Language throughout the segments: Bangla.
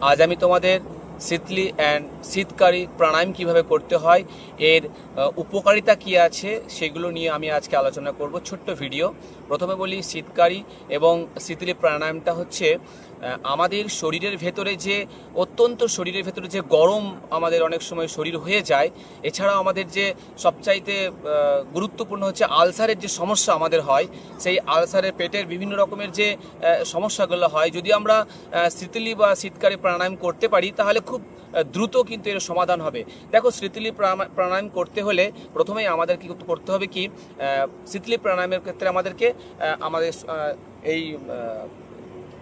আজ আমি তোমাদের শীতলি অ্যান্ড শীতকারী প্রাণায়াম কিভাবে করতে হয়, এর উপকারিতা কি আছে সেগুলো নিয়ে আমি আজকে আলোচনা করব। ছোট্ট ভিডিও। প্রথমে বলি, শীতকারী এবং শীতলি প্রাণায়ামটা হচ্ছে আমাদের শরীরের ভেতরে যে শরীরের ভেতরে যে গরম আমাদের অনেক সময় শরীর হয়ে যায়, এছাড়াও আমাদের যে সবচাইতে গুরুত্বপূর্ণ হচ্ছে আলসারের যে সমস্যা আমাদের হয়, সেই আলসারের পেটের বিভিন্ন রকমের যে সমস্যাগুলো হয়, যদি আমরা শীতলি বা শীতকারী প্রাণায়াম করতে পারি তাহলে খুব দ্রুত কিন্তু এর সমাধান হবে। দেখো, শীতলি প্রাণায়াম করতে হলে প্রথমেই আমাদের কি করতে হবে, কি শীতলি প্রাণায়ামের ক্ষেত্রে আমাদেরকে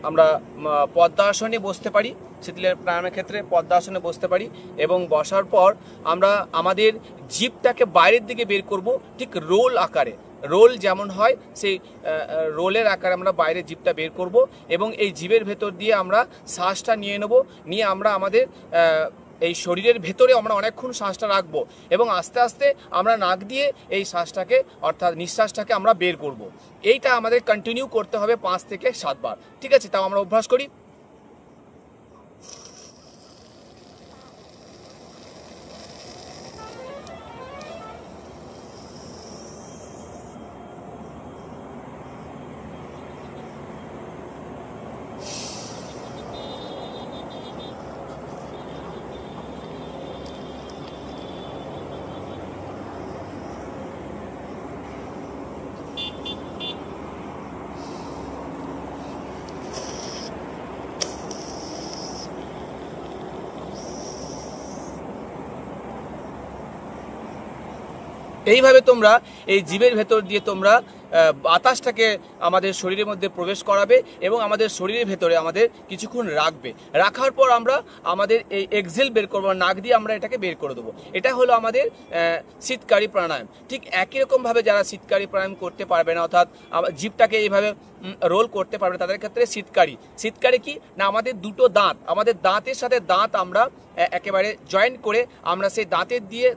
আমরা পদ্মাসনে বসতে পারি। শীতলের প্রাণায়ামের ক্ষেত্রে পদ্মাসনে বসতে পারি এবং বসার পর আমরা আমাদের জিভটাকে বাইরের দিকে বের করব, ঠিক রোল আকারে। রোল যেমন হয় সেই রোলের আকারে আমরা বাইরে জিভটা বের করব এবং এই জিভের ভেতর দিয়ে আমরা শ্বাসটা নিয়ে নেব। নিয়ে আমরা আমাদের এই শরীরের ভেতরে আমরা অনেকক্ষণ শ্বাসটা রাখবো এবং আস্তে আস্তে আমরা নাক দিয়ে এই শ্বাসটাকে অর্থাৎ নিঃশ্বাসটাকে আমরা বের করব। এইটা আমাদের কন্টিনিউ করতে হবে 5 থেকে 7 বার। ঠিক আছে, তাও আমরা অভ্যাস করি। এইভাবে তোমরা এই জিভের ভেতর দিয়ে তোমরা বাতাসটাকে আমাদের শরীরের মধ্যে প্রবেশ করাবে এবং আমাদের শরীরের ভেতরে আমাদের কিছুক্ষণ রাখবে। রাখার পর আমরা আমাদের এই এক্সেল বের করবো, নাক দিয়ে আমরা এটাকে বের করে দেবো। এটা হলো আমাদের শীতকারী প্রাণায়াম। ঠিক একই রকমভাবে যারা শীতকারী প্রাণায়াম করতে পারবে না, অর্থাৎ জিভটাকে এইভাবে রোল করতে পারবে, তাদের ক্ষেত্রে শীতকারী কি না, আমাদের দুটো দাঁত, আমাদের দাঁতের সাথে দাঁত আমরা একেবারে জয়েন্ট করে আমরা সেই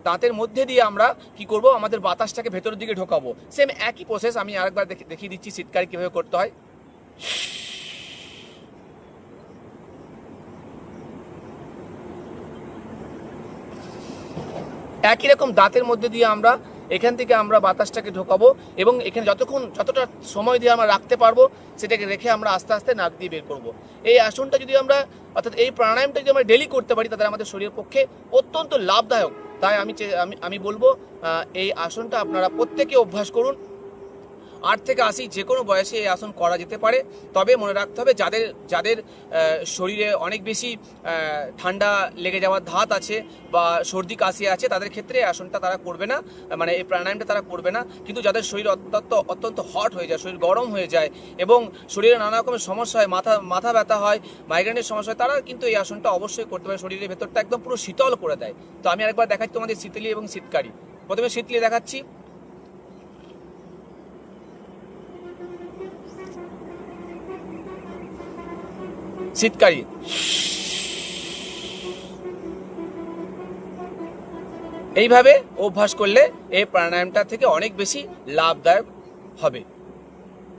দাঁতের মধ্যে দিয়ে আমরা কি করব, আমাদের বাতাসটাকে ভেতরের দিকে ঢোকাবো। সেম একই প্রসেস আমি আরেকবার দেখিয়ে দিচ্ছি শীতকারী কিভাবে করতে হয়। একই রকম দাঁতের মধ্যে দিয়ে আমরা এখান থেকে আমরা বাতাসটাকে ঢোকাবো এবং এখানে যতটা সময় দিয়ে আমরা রাখতে পারবো সেটাকে রেখে আমরা আস্তে আস্তে নাক দিয়ে বের করবো। এই আসনটা যদি আমরা অর্থাৎ এই প্রাণায়ামটা যদি আমরা ডেলি করতে পারি তাহলে আমাদের শরীরের পক্ষে অত্যন্ত লাভদায়ক। তাই আমি বলবো এই আসনটা আপনারা প্রত্যেকে অভ্যাস করুন। 8 থেকে 80 যে কোনো বয়সে এই আসন করা যেতে পারে। তবে মনে রাখতে হবে, যাদের শরীরে অনেক বেশি ঠান্ডা লেগে যাওয়ার ধাত আছে বা সর্দি কাশি আছে, তাদের ক্ষেত্রে এই আসনটা তারা করবে না, মানে এই প্রাণায়ামটা তারা করবে না। কিন্তু যাদের শরীর অত্যন্ত হট হয়ে যায়, শরীর গরম হয়ে যায় এবং শরীরে নানা রকমের সমস্যা হয়, মাথা ব্যথা হয়, মাইগ্রেনের সমস্যা হয়, তারা কিন্তু এই আসনটা অবশ্যই করতে পারে। শরীরের ভেতরটা একদম পুরো শীতল করে দেয়। তো আমি আরেকবার দেখাচ্ছি তোমাদের শীতলি এবং শীতকারী। প্রথমে শীতলি দেখাচ্ছি। শীতকারী এইভাবে অভ্যাস করলে এই প্রাণায়ামটা থেকে অনেক বেশি লাভদায়ক হবে।